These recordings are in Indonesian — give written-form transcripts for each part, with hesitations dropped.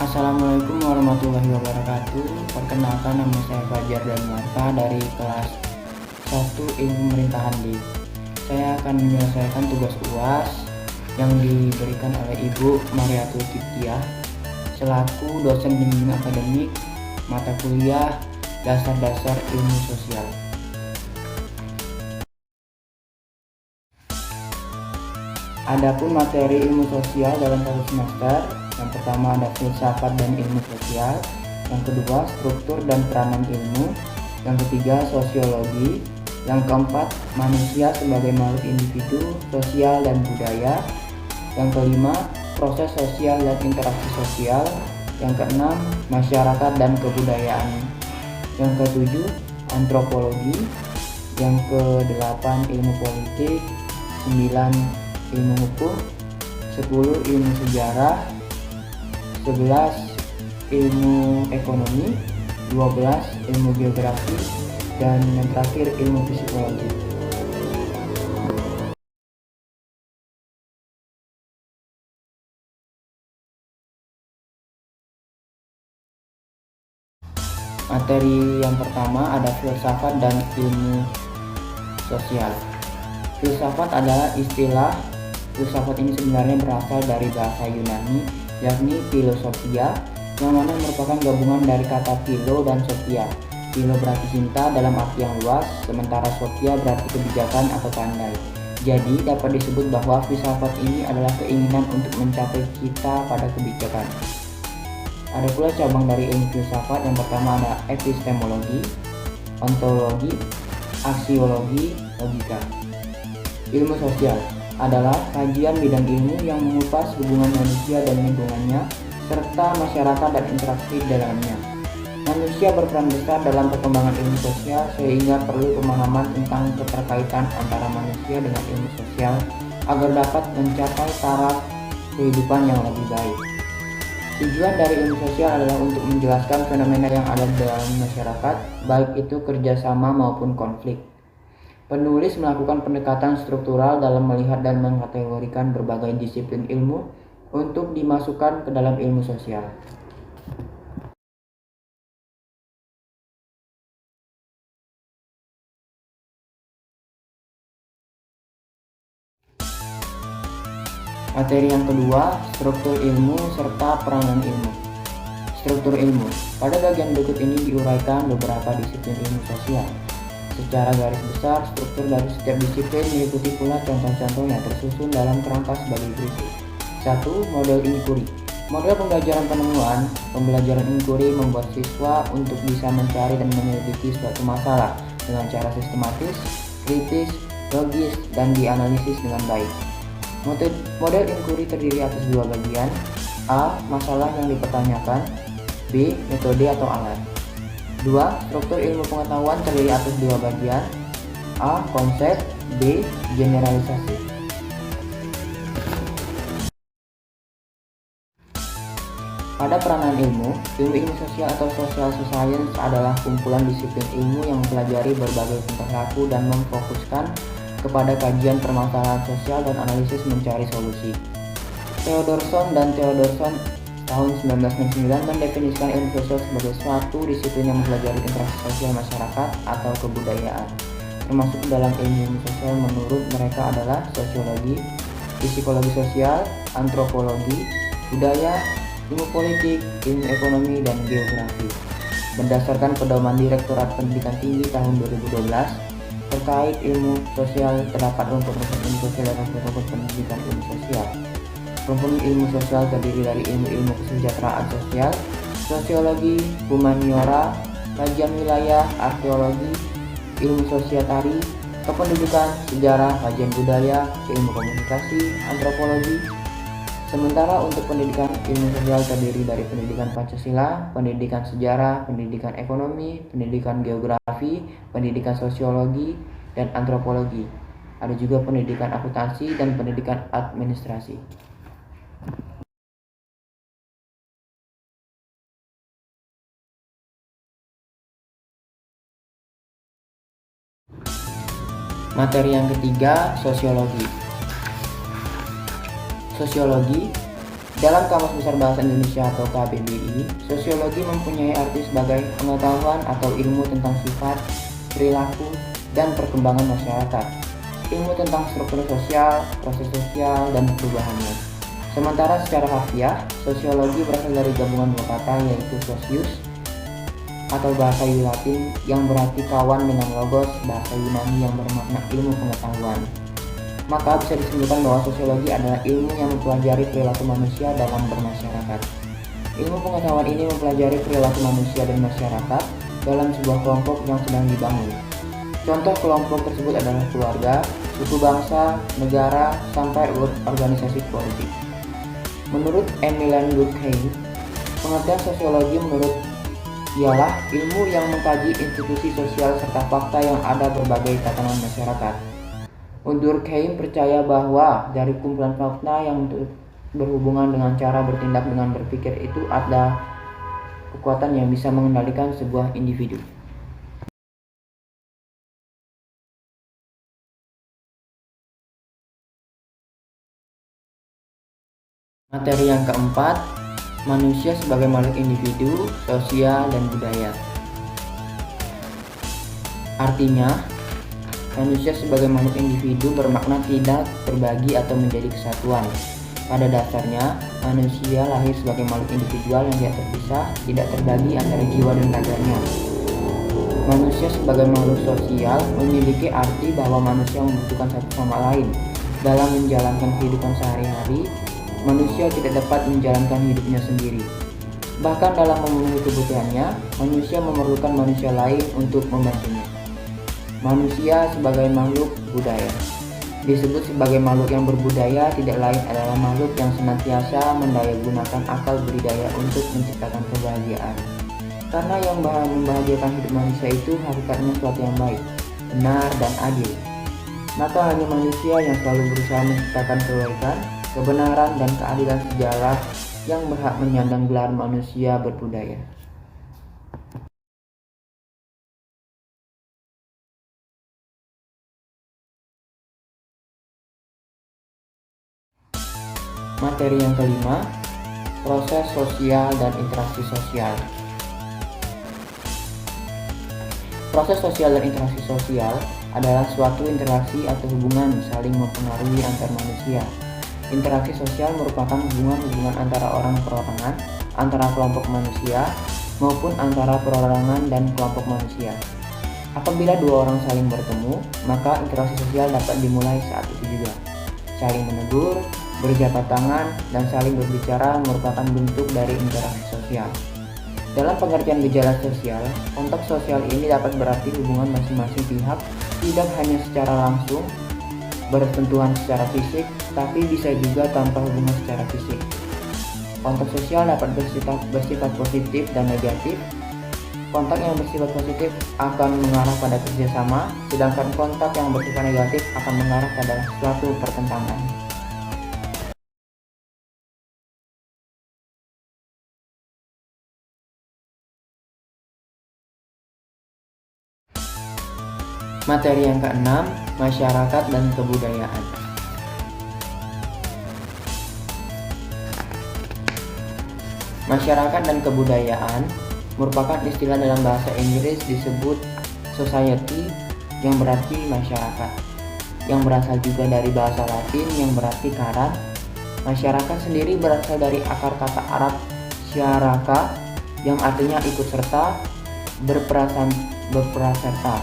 Assalamualaikum warahmatullahi wabarakatuh. Perkenalkan, nama saya Fajar Danuarta dari kelas 1 Ilmu Pemerintahan D. Saya akan menyelesaikan tugas UAS yang diberikan oleh Ibu Mariatul Kiptiah selaku dosen bimbing akademik mata kuliah Dasar-Dasar Ilmu Sosial. Adapun materi ilmu sosial dalam satu semester, yang pertama ada filsafat dan ilmu sosial, yang kedua struktur dan peranan ilmu, yang ketiga sosiologi, yang keempat manusia sebagai makhluk individu, sosial dan budaya, yang kelima proses sosial dan interaksi sosial, yang keenam masyarakat dan kebudayaan, yang ketujuh antropologi, yang kedelapan ilmu politik, 9 ilmu hukum, 10 ilmu sejarah, 11 ilmu ekonomi, 12 ilmu geografi, dan yang terakhir ilmu psikologi. Materi yang pertama ada filsafat dan ilmu sosial. Filsafat adalah istilah. Filsafat ini sebenarnya berasal dari bahasa Yunani, yakni philosophia, yang mana merupakan gabungan dari kata philo dan sophia. Philo berarti cinta dalam arti yang luas, sementara sophia berarti kebijakan atau pandai. Jadi dapat disebut bahwa filsafat ini adalah keinginan untuk mencapai cita pada kebijakan. Ada pula cabang dari ilmu filsafat. Yang pertama ada epistemologi, ontologi, aksiologi, logika. Ilmu sosial adalah kajian bidang ilmu yang mengupas hubungan manusia dan lingkungannya, serta masyarakat dan interaksi di dalamnya. Manusia berperan besar dalam perkembangan ilmu sosial, sehingga perlu pemahaman tentang keterkaitan antara manusia dengan ilmu sosial agar dapat mencapai taraf kehidupan yang lebih baik. Tujuan dari ilmu sosial adalah untuk menjelaskan fenomena yang ada dalam masyarakat, baik itu kerjasama maupun konflik. Penulis melakukan pendekatan struktural dalam melihat dan mengkategorikan berbagai disiplin ilmu untuk dimasukkan ke dalam ilmu sosial. Materi yang kedua, struktur ilmu serta peranan ilmu. Struktur ilmu. Pada bagian berikut ini diuraikan beberapa disiplin ilmu sosial. Secara garis besar, struktur dari setiap disiplin meliputi pula contoh-contoh yang tersusun dalam kerangka sebagai berikut. 1. Model inquiry. Model pembelajaran penemuan. Pembelajaran inquiry membuat siswa untuk bisa mencari dan menyelidiki suatu masalah dengan cara sistematis, kritis, logis, dan dianalisis dengan baik. Model inquiry terdiri atas dua bagian. A. Masalah yang dipertanyakan. B. Metode atau alat. 2. Struktur ilmu pengetahuan terdiri atas dua bagian. A. Konsep. B. Generalisasi. Pada peranan ilmu sosial atau social science adalah kumpulan disiplin ilmu yang mempelajari berbagai tingkah laku dan memfokuskan kepada kajian permasalahan sosial dan analisis mencari solusi. Theodorson tahun 1969 mendefinisikan ilmu sosial sebagai suatu disiplin yang mempelajari interaksi sosial masyarakat atau kebudayaan. Termasuk dalam ilmu sosial menurut mereka adalah sosiologi, psikologi sosial, antropologi, budaya, ilmu politik, ilmu ekonomi, dan geografi. Berdasarkan pedoman Direktorat Pendidikan Tinggi tahun 2012 terkait ilmu sosial, terdapat rumpun-rumpun ilmu sosial dan rumpun pendidikan ilmu sosial. Rumpun ilmu sosial terdiri dari ilmu-ilmu kesejahteraan sosial, sosiologi, humaniora, kajian wilayah, arkeologi, ilmu sosietari, kependudukan, sejarah, kajian budaya, ilmu komunikasi, antropologi. Sementara untuk pendidikan ilmu sosial terdiri dari pendidikan Pancasila, pendidikan sejarah, pendidikan ekonomi, pendidikan geografi, pendidikan sosiologi, dan antropologi. Ada juga pendidikan akuntansi dan pendidikan administrasi. Materi yang ketiga, sosiologi. Sosiologi Dalam Kamus Besar Bahasa Indonesia atau KBBI, sosiologi mempunyai arti sebagai pengetahuan atau ilmu tentang sifat, perilaku, dan perkembangan masyarakat, ilmu tentang struktur sosial, proses sosial, dan perubahannya. Sementara secara harfiah, sosiologi berasal dari gabungan dua kata yaitu socius atau bahasa Latin yang berarti kawan dengan logos bahasa Yunani yang bermakna ilmu pengetahuan. Maka bisa disimpulkan bahwa sosiologi adalah ilmu yang mempelajari perilaku manusia dalam bermasyarakat. Ilmu pengetahuan ini mempelajari perilaku manusia dan masyarakat dalam sebuah kelompok yang sedang dibangun. Contoh kelompok tersebut adalah keluarga, suku bangsa, negara, sampai organisasi politik. Menurut Emile Durkheim, pengertian sosiologi menurut ialah ilmu yang mengkaji institusi sosial serta fakta yang ada berbagai tatanan masyarakat. Durkheim percaya bahwa dari kumpulan fakta yang berhubungan dengan cara bertindak dengan berpikir itu ada kekuatan yang bisa mengendalikan sebuah individu. Materi yang keempat, manusia sebagai makhluk individu, sosial, dan budaya. Artinya, manusia sebagai makhluk individu bermakna tidak terbagi atau menjadi kesatuan. Pada dasarnya, manusia lahir sebagai makhluk individual yang tidak terpisah, tidak terbagi antara jiwa dan raganya. Manusia sebagai makhluk sosial memiliki arti bahwa manusia membutuhkan satu sama lain. Dalam menjalankan kehidupan sehari-hari, manusia tidak dapat menjalankan hidupnya sendiri. Bahkan dalam memenuhi kebutuhannya, manusia memerlukan manusia lain untuk membantunya. Manusia sebagai makhluk budaya disebut sebagai makhluk yang berbudaya, tidak lain adalah makhluk yang senantiasa mendayagunakan akal budidaya untuk menciptakan kebahagiaan. Karena yang membahagiakan hidup manusia itu hakikatnya suatu yang baik, benar, dan adil. Maka hanya manusia yang selalu berusaha menciptakan kebaikan, kebenaran, dan keadilan sejarah yang berhak menyandang gelar manusia berbudaya. Materi yang kelima, proses sosial dan interaksi sosial. Proses sosial dan interaksi sosial adalah suatu interaksi atau hubungan saling mempengaruhi antar manusia. Interaksi sosial merupakan hubungan antara orang perorangan, antara kelompok manusia, maupun antara perorangan dan kelompok manusia. Apabila dua orang saling bertemu, maka interaksi sosial dapat dimulai saat itu juga. Saling menegur, berjabat tangan, dan saling berbicara merupakan bentuk dari interaksi sosial. Dalam pengertian gejala sosial, kontak sosial ini dapat berarti hubungan masing-masing pihak tidak hanya secara langsung bersentuhan secara fisik, tapi bisa juga tanpa hubungan secara fisik. Kontak sosial dapat bersifat positif dan negatif. Kontak yang bersifat positif akan mengarah pada kerjasama, sedangkan kontak yang bersifat negatif akan mengarah pada suatu pertentangan. Materi yang keenam, masyarakat dan kebudayaan. Masyarakat dan kebudayaan merupakan istilah dalam bahasa Inggris disebut society yang berarti masyarakat, yang berasal juga dari bahasa Latin yang berarti karan. Masyarakat sendiri berasal dari akar kata Arab syaraka yang artinya ikut serta, berpraserta.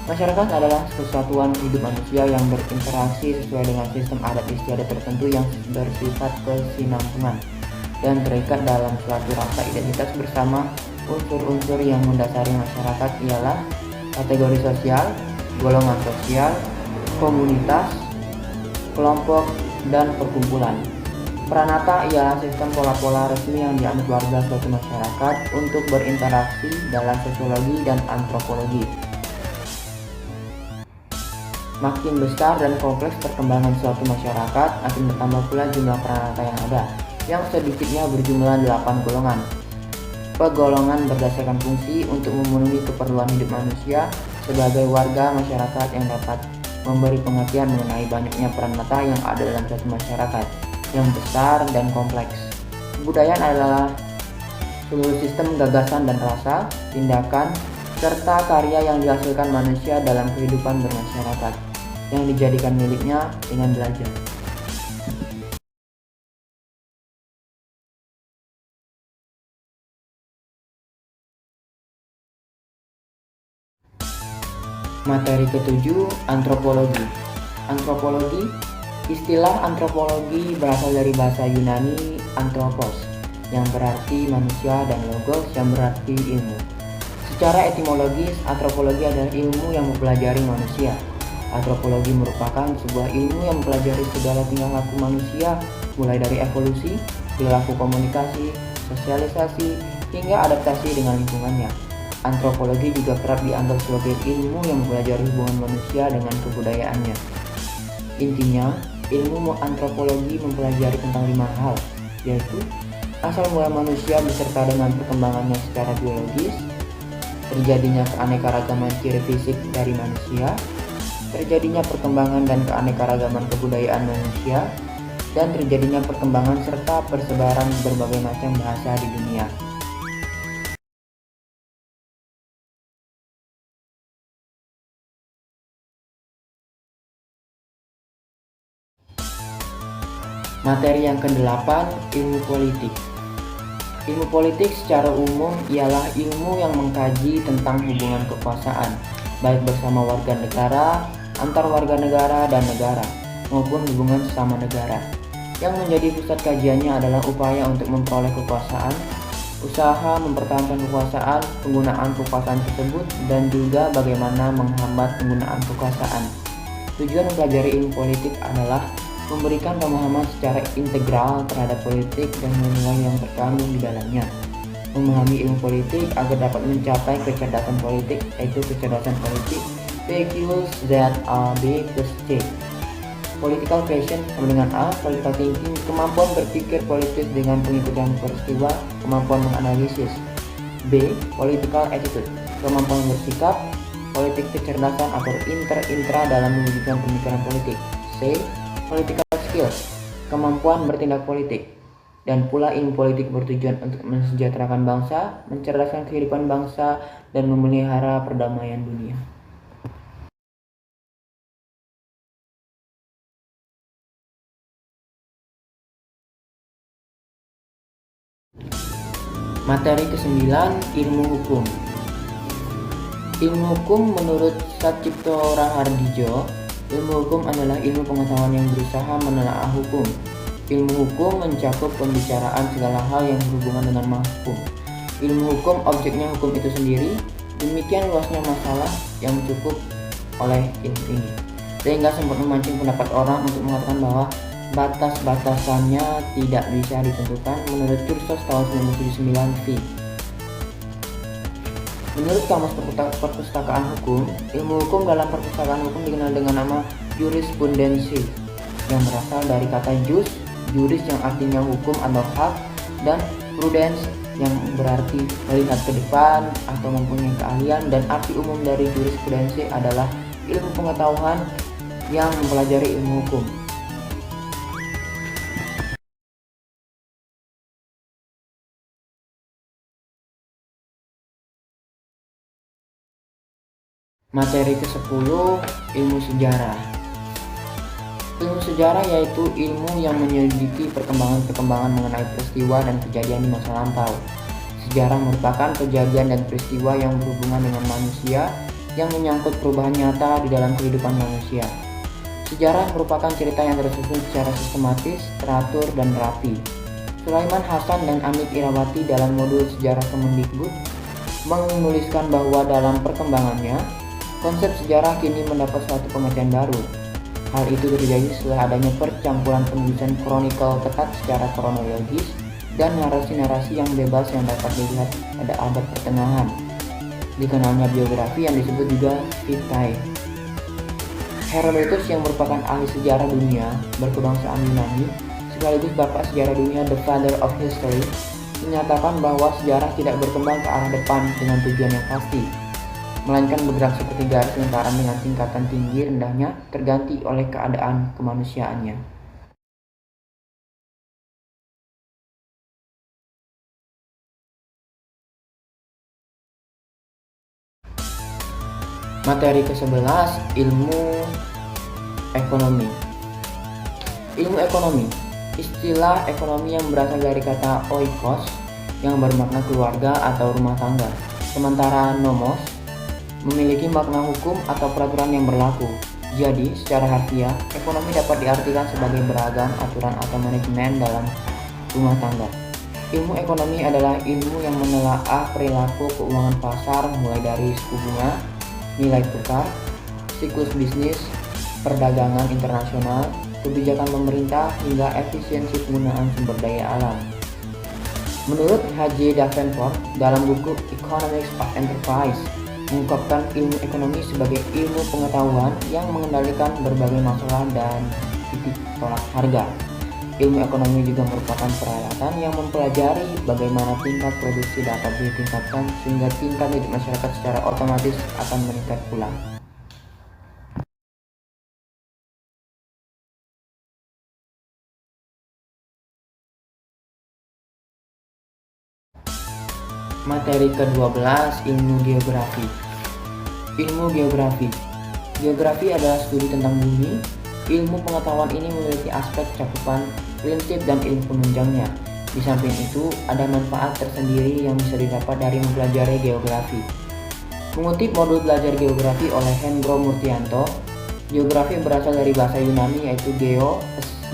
Masyarakat adalah kesatuan hidup manusia yang berinteraksi sesuai dengan sistem adat istiadat tertentu yang bersifat kesinambungan dan terikat dalam suatu rangka identitas bersama. Unsur-unsur yang mendasari masyarakat ialah kategori sosial, golongan sosial, komunitas, kelompok, dan perkumpulan. Pranata ialah sistem pola-pola resmi yang dianut warga suatu masyarakat untuk berinteraksi dalam sosiologi dan antropologi. Makin besar dan kompleks perkembangan suatu masyarakat, akan bertambah pula jumlah pranata yang ada, yang sedikitnya berjumlah 8 golongan. Pegolongan berdasarkan fungsi untuk memenuhi keperluan hidup manusia sebagai warga masyarakat yang dapat memberi pengertian mengenai banyaknya pranata yang ada dalam suatu masyarakat. yang besar dan kompleks. Kebudayaan adalah seluruh sistem gagasan dan rasa, tindakan, serta karya yang dihasilkan manusia dalam kehidupan bermasyarakat, yang dijadikan miliknya dengan belajar. Materi ketujuh, antropologi. Antropologi, istilah antropologi berasal dari bahasa Yunani anthropos, yang berarti manusia, dan logos yang berarti ilmu. Secara etimologis, antropologi adalah ilmu yang mempelajari manusia. Antropologi merupakan sebuah ilmu yang mempelajari segala tingkah laku manusia, mulai dari evolusi, perilaku komunikasi, sosialisasi, hingga adaptasi dengan lingkungannya. Antropologi juga kerap dianggap sebagai ilmu yang mempelajari hubungan manusia dengan kebudayaannya. Intinya, ilmu antropologi mempelajari tentang 5 hal, yaitu asal mula manusia beserta dengan perkembangannya secara biologis, terjadinya keanekaragaman ciri fisik dari manusia, terjadinya perkembangan dan keanekaragaman kebudayaan manusia, dan terjadinya perkembangan serta persebaran berbagai macam bahasa di dunia. Materi yang ke-8, ilmu politik. Ilmu politik secara umum ialah ilmu yang mengkaji tentang hubungan kekuasaan, baik bersama warga negara, antar warga negara dan negara, maupun hubungan sesama negara. Yang menjadi pusat kajiannya adalah upaya untuk memperoleh kekuasaan, usaha mempertahankan kekuasaan, penggunaan kekuasaan tersebut, dan juga bagaimana menghambat penggunaan kekuasaan. Tujuan mempelajari ilmu politik adalah memberikan pemahaman secara integral terhadap politik dan nilai yang terkandung di dalamnya. Memahami ilmu politik agar dapat mencapai kecerdasan politik, yaitu kecerdasan politik PQs Z A B plus C. Political question sama dengan A, political thinking, kemampuan berpikir politis dengan pengikutan peristiwa, kemampuan menganalisis. B, political attitude, kemampuan bersikap, politik kecerdasan atau intra dalam mewujudkan pemikiran politik. C, political skills, kemampuan bertindak politik. Dan pula ilmu politik bertujuan untuk mensejahterakan bangsa, mencerdaskan kehidupan bangsa, dan memelihara perdamaian dunia. Materi ke-9, ilmu hukum. Ilmu hukum menurut Satcipto Rahardijo, ilmu hukum adalah ilmu pengetahuan yang berusaha menelaah hukum. Ilmu hukum mencakup pembicaraan segala hal yang berhubungan dengan hukum. Ilmu hukum objeknya hukum itu sendiri, demikian luasnya masalah yang cukup oleh ilmu ini, sehingga sempat memancing pendapat orang untuk mengatakan bahwa batas-batasannya tidak bisa ditentukan menurut Cursos tahun 1979 V. Menurut Kamus Perpustakaan Hukum, ilmu hukum dalam perpustakaan hukum dikenal dengan nama jurisprudensi, yang berasal dari kata jus, juris yang artinya hukum atau hak, dan prudens yang berarti melihat ke depan atau mempunyai keahlian, dan arti umum dari jurisprudensi adalah ilmu pengetahuan yang mempelajari ilmu hukum. Materi ke-10, ilmu sejarah. Ilmu sejarah yaitu ilmu yang menyelidiki perkembangan-perkembangan mengenai peristiwa dan kejadian di masa lampau. Sejarah merupakan kejadian dan peristiwa yang berhubungan dengan manusia yang menyangkut perubahan nyata di dalam kehidupan manusia. Sejarah merupakan cerita yang tersusun secara sistematis, teratur, dan rapi. Sulaiman Hasan dan Amit Irawati dalam modul Sejarah Kemendikbud menuliskan bahwa dalam perkembangannya, konsep sejarah kini mendapat suatu pengertian baru. Hal itu terjadi setelah adanya percampuran penulisan kronikal ketat secara kronologis dan narasi-narasi yang bebas yang dapat dilihat pada abad pertengahan. Dikenalnya biografi yang disebut juga vitae. Herodotus yang merupakan ahli sejarah dunia berkebangsaan Yunani, sekaligus bapak sejarah dunia, the father of history, menyatakan bahwa sejarah tidak berkembang ke arah depan dengan tujuan yang pasti, melainkan bergerak seperti garis lingkaran dengan tingkatan tinggi rendahnya terganti oleh keadaan kemanusiaannya. Materi ke-11, ilmu ekonomi. Ilmu ekonomi, istilah ekonomi yang berasal dari kata oikos yang bermakna keluarga atau rumah tangga. Sementara nomos memiliki makna hukum atau peraturan yang berlaku. Jadi, secara harfiah, ekonomi dapat diartikan sebagai beragam aturan atau manajemen dalam rumah tangga. Ilmu ekonomi adalah ilmu yang menelaah perilaku keuangan pasar mulai dari suku bunga, nilai tukar, siklus bisnis, perdagangan internasional, kebijakan pemerintah, hingga efisiensi penggunaan sumber daya alam. Menurut H.J. Davenport dalam buku Economics of Enterprise, mengungkapkan ilmu ekonomi sebagai ilmu pengetahuan yang mengendalikan berbagai masalah dan titik tolak harga. Ilmu ekonomi juga merupakan peralatan yang mempelajari bagaimana tingkat produksi dapat ditingkatkan sehingga tingkat hidup masyarakat secara otomatis akan meningkat pula. Materi ke-12, ilmu geografi. Ilmu geografi. Geografi adalah studi tentang bumi. Ilmu pengetahuan ini memiliki aspek cakupan, prinsip, dan ilmu penunjangnya. Di samping itu, ada manfaat tersendiri yang bisa didapat dari mempelajari geografi. Mengutip modul belajar geografi oleh Hendro Murtianto, geografi berasal dari bahasa Yunani yaitu geo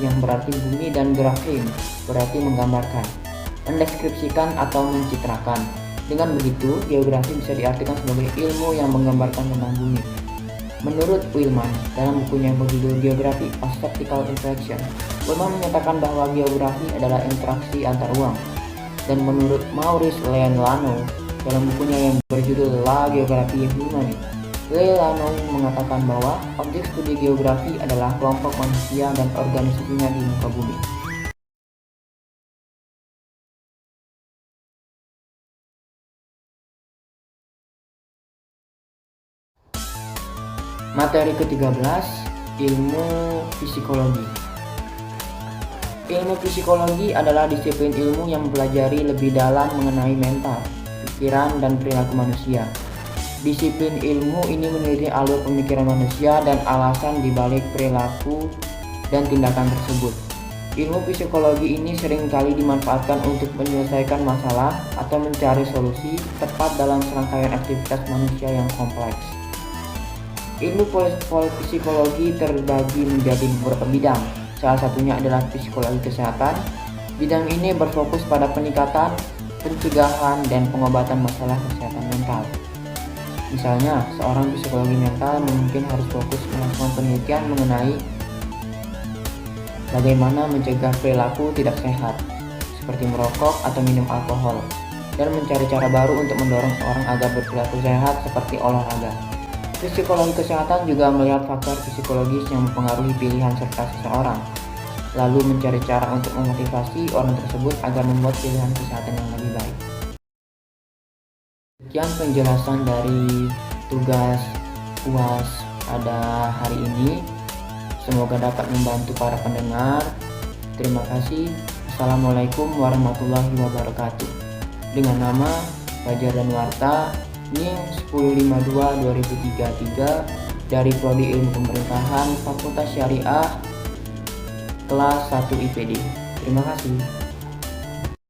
yang berarti bumi dan graphein berarti menggambarkan, mendeskripsikan atau mencitrakan. Dengan begitu, geografi bisa diartikan sebagai ilmu yang menggambarkan tentang bumi. Menurut Ullmann, dalam bukunya yang berjudul Geography of Statistical Interaction, Ullmann menyatakan bahwa geografi adalah interaksi antar uang. Dan menurut Maurice Lelano, dalam bukunya yang berjudul La Geographie Humaine, Lelano mengatakan bahwa objek studi geografi adalah kelompok manusia dan organisasinya di muka bumi. Materi ke-13, ilmu psikologi. Ilmu psikologi adalah disiplin ilmu yang mempelajari lebih dalam mengenai mental, pikiran, dan perilaku manusia. Disiplin ilmu ini meneliti alur pemikiran manusia dan alasan dibalik perilaku dan tindakan tersebut. Ilmu psikologi ini seringkali dimanfaatkan untuk menyelesaikan masalah atau mencari solusi tepat dalam serangkaian aktivitas manusia yang kompleks. Ilmu psikologi terbagi menjadi beberapa bidang. Salah satunya adalah psikologi kesehatan. Bidang ini berfokus pada peningkatan, pencegahan, dan pengobatan masalah kesehatan mental. Misalnya, seorang psikologi mental mungkin harus fokus melakukan penelitian mengenai bagaimana mencegah perilaku tidak sehat, seperti merokok atau minum alkohol, dan mencari cara baru untuk mendorong orang agar berperilaku sehat seperti olahraga. Psikologi kesehatan juga melihat faktor psikologis yang mempengaruhi pilihan serta seseorang, lalu mencari cara untuk memotivasi orang tersebut agar membuat pilihan kesehatan yang lebih baik. Sekian penjelasan dari tugas UAS pada hari ini. Semoga dapat membantu para pendengar. Terima kasih. Assalamualaikum warahmatullahi wabarakatuh. Dengan nama Fajar Danwarta, NIM 1052-2033 dari Prodi Ilmu Pemerintahan Fakultas Syariah kelas 1 IPD. Terima kasih.